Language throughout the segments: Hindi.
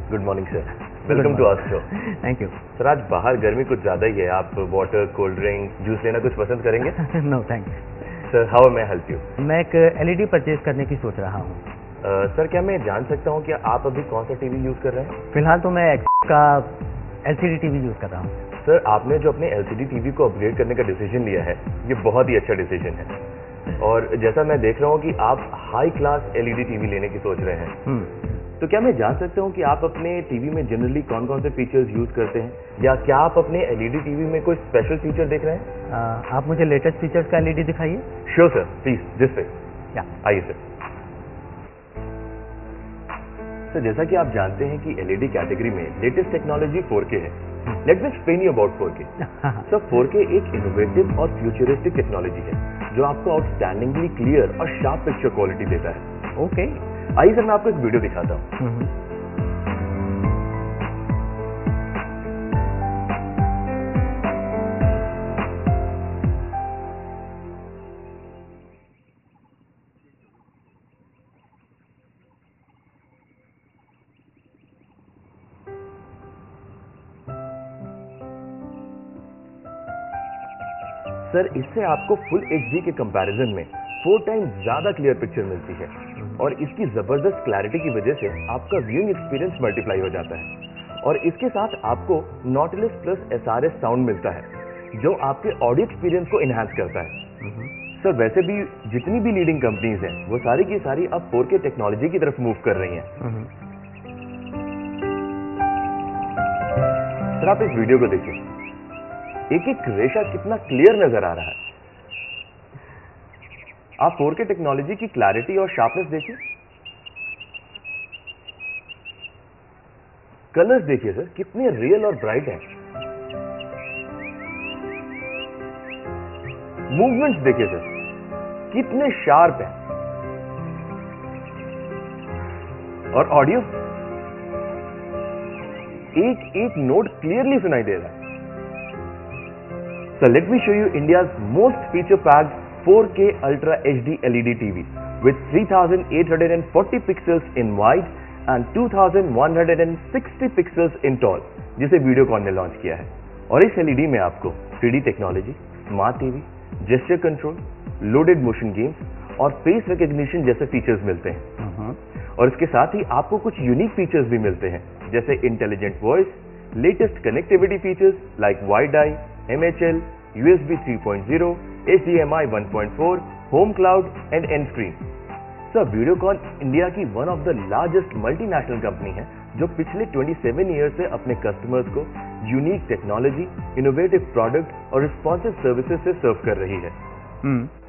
Good morning sir, welcome to our show. Thank you. Sir आज बाहर गर्मी कुछ ज़्यादा ही है, आप वाटर, कोल्ड ड्रिंक, जूस लेना कुछ पसंद करेंगे? No thanks. Sir how may help you? मैं एक एलईडी परचेज करने की सोच रहा हूँ। सर क्या मैं जान सकता हूँ कि आप अभी कौन सा टीवी यूज़ कर रहे हैं? फिलहाल तो मैं का एलसीडी टीवी यूज़ कर रहा हूँ। सर आपने जो अपने एलसीडी टीवी को अपग्रेड करने का डिसीजन लिया है, ये बहुत ही अच्छा डिसीजन है। और जैसा मैं देख रहा हूँ कि आप हाई क्लास एलईडी टीवी लेने की सोच रहे हैं, तो क्या मैं जान सकता हूँ कि आप अपने टीवी में जनरली कौन कौन से फीचर्स यूज करते हैं, या क्या आप अपने एलईडी टीवी में कोई स्पेशल फीचर देख रहे हैं? आप मुझे लेटेस्ट फीचर्स का एलईडी दिखाइए। श्योर सर, प्लीज दिस पे। आइए सर। सर जैसा कि आप जानते हैं कि एलईडी कैटेगरी में लेटेस्ट टेक्नोलॉजी 4K है। Let me explain you about 4K। Sir 4K एक इनोवेटिव और फ्यूचरिस्टिक टेक्नोलॉजी है जो आपको आउटस्टैंडिंगली क्लियर और शार्प पिक्चर क्वालिटी देता है। ओके, आइए सर मैं आपको एक वीडियो दिखाता हूँ। सर इससे आपको फुल एचडी के कंपैरिजन में 4 टाइम्स ज्यादा क्लियर पिक्चर मिलती है, और इसकी जबरदस्त क्लैरिटी की वजह से आपका व्यूइंग एक्सपीरियंस मल्टीप्लाई हो जाता है। और इसके साथ आपको नॉटिलस प्लस एसआरएस साउंड मिलता है जो आपके ऑडियो एक्सपीरियंस को इनहांस करता है। सर वैसे भी जितनी भी लीडिंग कंपनीज हैं वो सारी की सारी अब 4K टेक्नोलॉजी की तरफ मूव कर रही हैं। सर आप इस वीडियो को देखिए, एक एक रेशा कितना क्लियर नजर आ रहा है। आप 4K टेक्नोलॉजी की क्लैरिटी और शार्पनेस देखिए, कलर्स देखिए सर कितने रियल और ब्राइट हैं। मूवमेंट्स देखिए सर कितने शार्प हैं। और ऑडियो, एक एक नोट क्लियरली सुनाई दे रहा है। So let me show you India's most feature-packed 4K Ultra HD LED TV with 3840 pixels in wide and 2160 pixels in tall, जिसे वीडियोकॉन ने लॉन्च किया है। और इस LED में आपको 3D technology, smart TV, gesture control, loaded motion games और फेस रिकॉग्निशन जैसे फीचर्स मिलते हैं। और इसके साथ ही आपको कुछ यूनिक फीचर्स भी मिलते हैं, जैसे intelligent voice, latest connectivity features like WiDi, MHL, USB 3.0, HDMI 1.4, home cloud and and screen. Sir Videocon India की one of the largest multinational company है जो पिछले 27 ईयर से अपने कस्टमर्स को यूनिक टेक्नोलॉजी, इनोवेटिव प्रोडक्ट और रिस्पॉन्सिव सर्विसेज से सर्व कर रही है।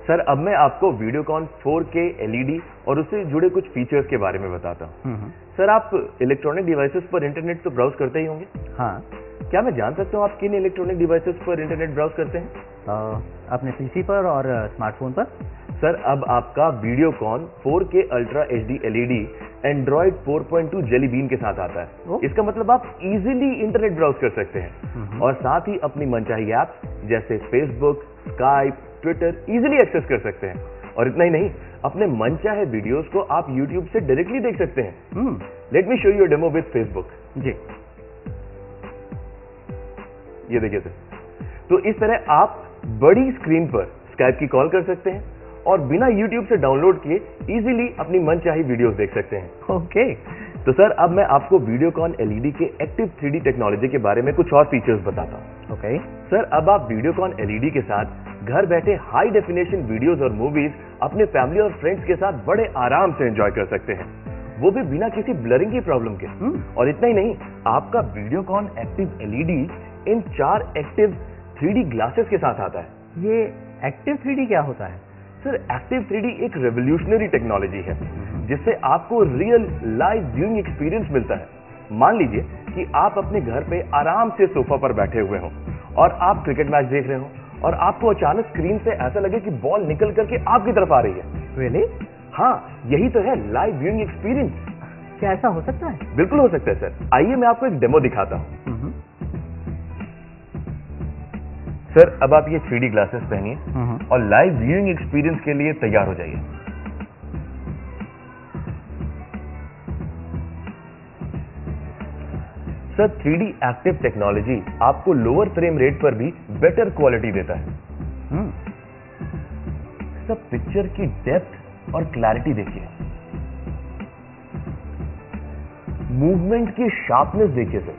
सर अब मैं आपको वीडियोकॉन 4K LED और उससे जुड़े कुछ फीचर्स के बारे में बताता हूँ। सर आप इलेक्ट्रॉनिक डिवाइसेस पर इंटरनेट तो ब्राउज करते ही होंगे? हाँ। क्या मैं जान सकता हूँ आप किन इलेक्ट्रॉनिक डिवाइसेस पर इंटरनेट ब्राउज करते हैं? अपने पीसी पर और स्मार्टफोन पर। सर अब आपका Videocon 4K ultra HD LED Android 4.2 jelly bean के साथ आता है। इसका मतलब आप इजीली इंटरनेट ब्राउज कर सकते हैं और साथ ही अपनी मनचाही ऐप्स जैसे Facebook, Skype, Twitter easily access कर सकते हैं। और इतना ही नहीं, अपने मनचाहे वीडियोस को आप यूट्यूब से डायरेक्टली देख सकते हैं। Let me show you a demo with Facebook. जी, ये देखिए सर, तो इस तरह आप बड़ी स्क्रीन पर स्काइप की कॉल कर सकते हैं और बिना यूट्यूब से डाउनलोड किए इजीली अपनी मनचाही वीडियोस देख सकते हैं। ओके। तो सर अब मैं आपको वीडियोकॉन LED के एक्टिव 3D टेक्नोलॉजी के बारे में कुछ और फीचर्स बताता हूँ। ओके। सर अब आप वीडियोकॉन LED के साथ घर बैठे हाई डेफिनेशन वीडियोस और मूवीज अपने फैमिली और फ्रेंड्स के साथ बड़े आराम से एंजॉय कर सकते हैं, वो भी बिना किसी ब्लरिंग की प्रॉब्लम के। और इतना ही नहीं, आपका वीडियोकॉन एक्टिव LED इन 4 एक्टिव 3D ग्लासेस के साथ आता है। ये एक्टिव 3D क्या होता है? सर एक्टिव 3D एक रेवोल्यूशनरी टेक्नोलॉजी है जिससे आपको रियल लाइव व्यूइंग एक्सपीरियंस मिलता है। मान लीजिए कि आप अपने घर पे आराम से सोफा पर बैठे हुए हो और आप क्रिकेट मैच देख रहे हो और आपको अचानक स्क्रीन से ऐसा लगे कि बॉल निकल करके आपकी तरफ आ रही है। रियली? हाँ, यही तो है लाइव व्यूइंग एक्सपीरियंस। क्या ऐसा हो सकता है? बिल्कुल हो सकता है सर। आइए मैं आपको एक डेमो दिखाता हूँ। सर अब आप ये 3D ग्लासेस पहनिए और लाइव व्यूइंग एक्सपीरियंस के लिए तैयार हो जाइए। सर 3D एक्टिव टेक्नोलॉजी आपको लोअर फ्रेम रेट पर भी बेटर क्वालिटी देता है। सर पिक्चर की डेप्थ और क्लैरिटी देखिए, मूवमेंट की शार्पनेस देखिए सर,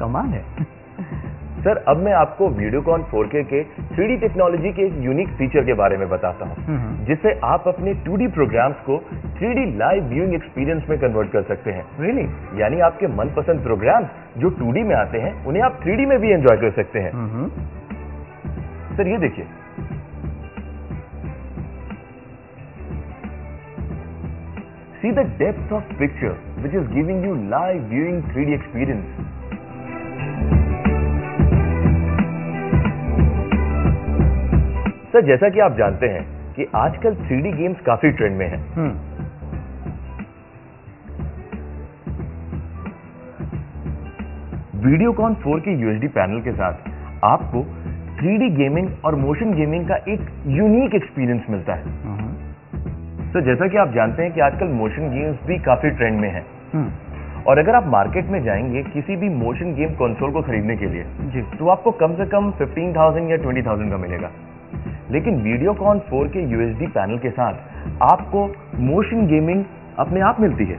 कमाल है। सर अब मैं आपको वीडियोकॉन 4K के 3D टेक्नोलॉजी के एक यूनिक फीचर के बारे में बताता हूं, जिससे आप अपने 2D प्रोग्राम्स को 3D लाइव व्यूइंग एक्सपीरियंस में कन्वर्ट कर सकते हैं। रियली? यानी आपके मनपसंद प्रोग्राम्स जो 2D में आते हैं उन्हें आप 3D में भी एंजॉय कर सकते हैं। सर ये देखिए, see the depth of picture which is giving you live viewing 3D experience. Sir जैसा कि आप जानते हैं कि आजकल 3D गेम्स काफी ट्रेंड में हैं। वीडियोकॉन 4K UHD पैनल के साथ आपको 3D गेमिंग और मोशन गेमिंग का एक यूनिक एक्सपीरियंस मिलता है। तो जैसा कि आप जानते हैं कि आजकल मोशन गेम्स भी काफी ट्रेंड में हैं। और अगर आप मार्केट में जाएंगे किसी भी मोशन गेम कंसोल को खरीदने के लिए जी, तो आपको कम से कम 15,000 या 20,000 का मिलेगा। लेकिन वीडियोकॉन 4K UHD पैनल के साथ आपको मोशन गेमिंग अपने आप मिलती है।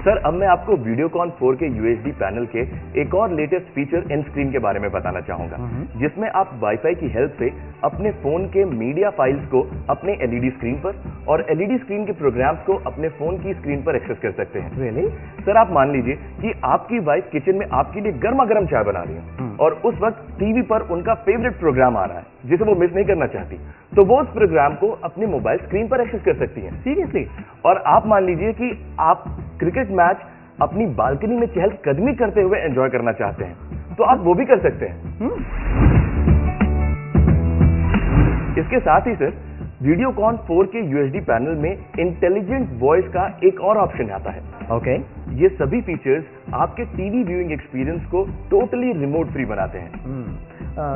सर अब मैं आपको वीडियोकॉन 4K UHD पैनल के एक और लेटेस्ट फीचर इन स्क्रीन के बारे में बताना चाहूंगा, जिसमें आप वाईफाई की हेल्प से अपने फोन के मीडिया फाइल्स को अपने एलईडी स्क्रीन पर और एलईडी स्क्रीन के प्रोग्राम्स को अपने फोन की स्क्रीन पर एक्सेस कर सकते हैं। रियली? सर आप मान लीजिए कि आपकी वाइफ किचन में आपके लिए गर्मा गर्म चाय बना रही है और उस वक्त टीवी पर उनका फेवरेट प्रोग्राम आ रहा है जिसे वो मिस नहीं करना चाहती, तो वो उस प्रोग्राम को अपने मोबाइल स्क्रीन पर एक्सेस कर सकती हैं। सीरियसली? और आप मान लीजिए कि आप क्रिकेट मैच अपनी बालकनी में चहलकदमी करते हुए एंजॉय करना चाहते हैं, तो आप वो भी कर सकते हैं। इसके साथ ही sir Videocon 4K UHD panel में इंटेलिजेंट वॉइस का एक और ऑप्शन आता है। ओके। ये सभी फीचर्स आपके टीवी व्यूइंग एक्सपीरियंस को टोटली रिमोट फ्री बनाते हैं।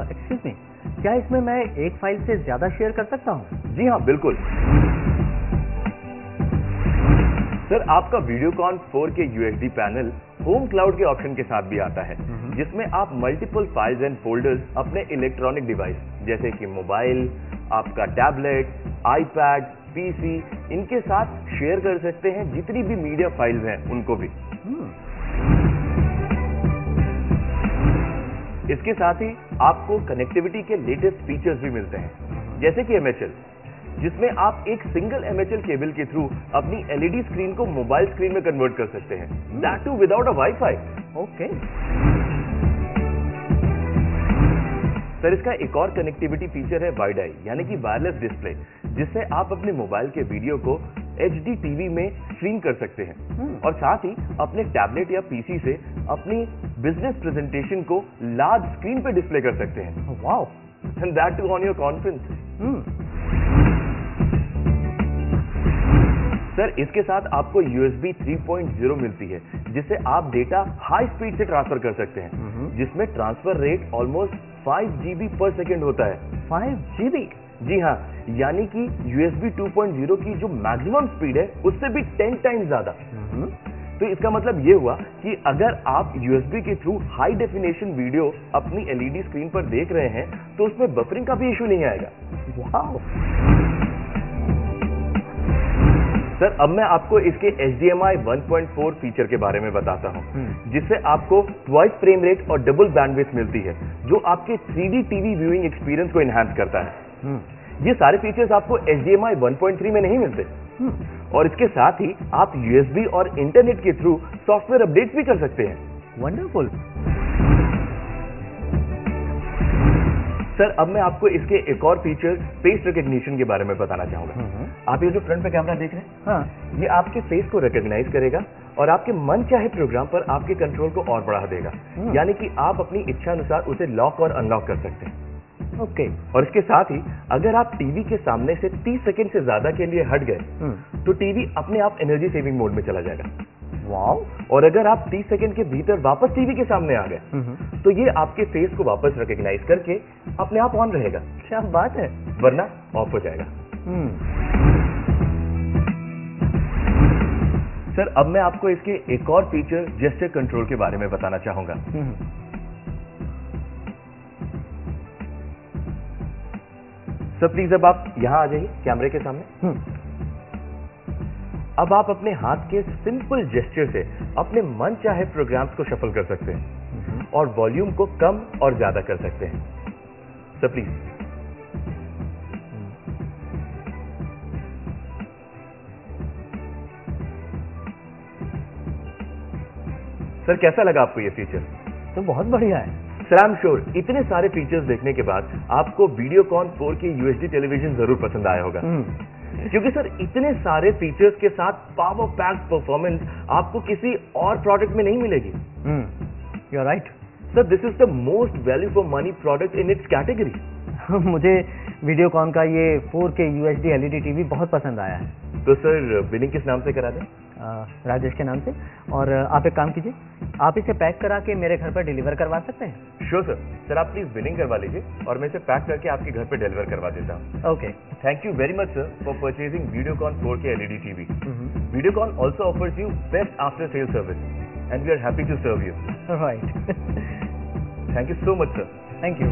एक्सक्यूज मी, क्या इसमें मैं एक फाइल से ज्यादा शेयर कर सकता हूँ? जी हाँ बिल्कुल। सर आपका Videocon 4K UHD panel home cloud के ऑप्शन के साथ भी आता है, जिसमें आप मल्टीपल फाइल्स एंड फोल्डर्स अपने इलेक्ट्रॉनिक डिवाइस जैसे कि मोबाइल, आपका टैबलेट, आईपैड, पीसी इनके साथ शेयर कर सकते हैं। जितनी भी मीडिया फाइल्स हैं उनको भी। इसके साथ ही आपको कनेक्टिविटी के लेटेस्ट फीचर्स भी मिलते हैं, जैसे कि MHL, जिसमें आप एक सिंगल MHL केबल के थ्रू अपनी एलईडी स्क्रीन को मोबाइल स्क्रीन में कन्वर्ट कर सकते हैं, that too without a wifi. Okay. Sir इसका एक और कनेक्टिविटी फीचर है वाइड-आई, यानी कि वायरलेस डिस्प्ले, जिससे आप अपने मोबाइल के वीडियो को HD टीवी में स्ट्रीम कर सकते हैं और साथ ही अपने टैबलेट या पीसी से अपनी बिजनेस प्रेजेंटेशन को लार्ज स्क्रीन पे डिस्प्ले कर सकते हैं। Wow, and that too on your conference. Sir इसके साथ आपको USB 3.0 मिलती है, जिससे आप डेटा हाई स्पीड से ट्रांसफर कर सकते हैं, जिसमें transfer rate almost 5 GB per second होता है। 5 GB? जी हाँ, यानी कि USB 2.0 की जो मैक्सिमम स्पीड है उससे भी 10 टाइम्स ज्यादा। तो इसका मतलब ये हुआ कि अगर आप USB के थ्रू हाई डेफिनेशन वीडियो अपनी LED स्क्रीन पर देख रहे हैं तो उसमें बफरिंग का भी इशू नहीं आएगा। वाओ। सर अब मैं आपको इसके HDMI 1.4 फीचर के बारे में बताता हूं, जिससे आपको ट्वाइस फ्रेम रेट और डबल बैंडविड्थ मिलती है, जो आपके 3D टीवी व्यूइंग एक्सपीरियंस को एनहांस करता है। ये सारे फीचर्स आपको HDMI 1.3 में नहीं मिलते। और इसके साथ ही आप USB और इंटरनेट के थ्रू सॉफ्टवेयर अपडेट्स भी कर सकते हैं। वंडरफुल। सर अब मैं आपको इसके एक और फीचर फेस रिकॉग्निशन के बारे में बताना चाहूंगा। आप ये जो फ्रंट पे कैमरा देख रहे हैं, हाँ, ये आपके फेस को रिकॉग्नाइज करेगा और आपके मन चाहे प्रोग्राम पर आपके कंट्रोल को और बढ़ा देगा, यानी कि आप अपनी इच्छा अनुसार उसे लॉक और अनलॉक कर सकते हैं। ओके। और इसके साथ ही अगर आप टीवी के सामने से 30 सेकंड से ज्यादा के लिए हट गए तो टीवी अपने आप एनर्जी सेविंग मोड में चला जाएगा। वाओ। और अगर आप 30 सेकंड के भीतर वापस टीवी के सामने आ गए तो ये आपके फेस को वापस रिकॉग्नाइज करके अपने आप ऑन रहेगा। क्या बात है। वरना ऑफ हो जाएगा। सर अब मैं आपको इसके एक और फीचर जेस्चर कंट्रोल के बारे में बताना चाहूंगा। सर प्लीज अब आप यहां आ जाइए कैमरे के सामने। अब आप अपने हाथ के सिंपल जेस्चर से अपने मन चाहे प्रोग्राम्स को शफल कर सकते हैं और वॉल्यूम को कम और ज्यादा कर सकते हैं। Sir please. सर कैसा लगा आपको ये फीचर? तो बहुत बढ़िया है। सर आई एम श्योर इतने सारे फीचर्स देखने के बाद आपको वीडियोकॉन 4K UHD टेलीविजन जरूर पसंद आया होगा। क्योंकि सर इतने सारे फीचर्स के साथ पावर पैक्ड परफॉर्मेंस आपको किसी और प्रोडक्ट में नहीं मिलेगी। You are right. Sir this is the most value for money product in its category. मुझे वीडियोकॉन का ये 4K UHD LED टीवी बहुत पसंद आया है। तो सर बिलिंग किस नाम से करा दें? राजेश के नाम से। और आप एक काम कीजिए, आप इसे पैक करा के मेरे घर पर डिलीवर करवा सकते हैं? Sure sir. सर आप प्लीज बिलिंग करवा लीजिए और मैं इसे पैक करके आपके घर पे डिलीवर करवा देता हूँ। Okay. Thank you very much sir for purchasing Videocon 4K LED TV. Videocon also offers you best after sale service and we are happy to serve you. Right. Thank you so much sir. Thank you.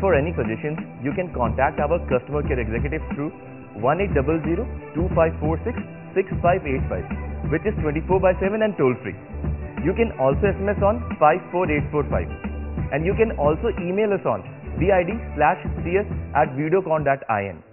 For any suggestions, you can contact our customer care executive through 1800-2546-6585, which is 24/7 and toll free. You can also SMS on 54845, and you can also email us on bid/cs@videocon.in.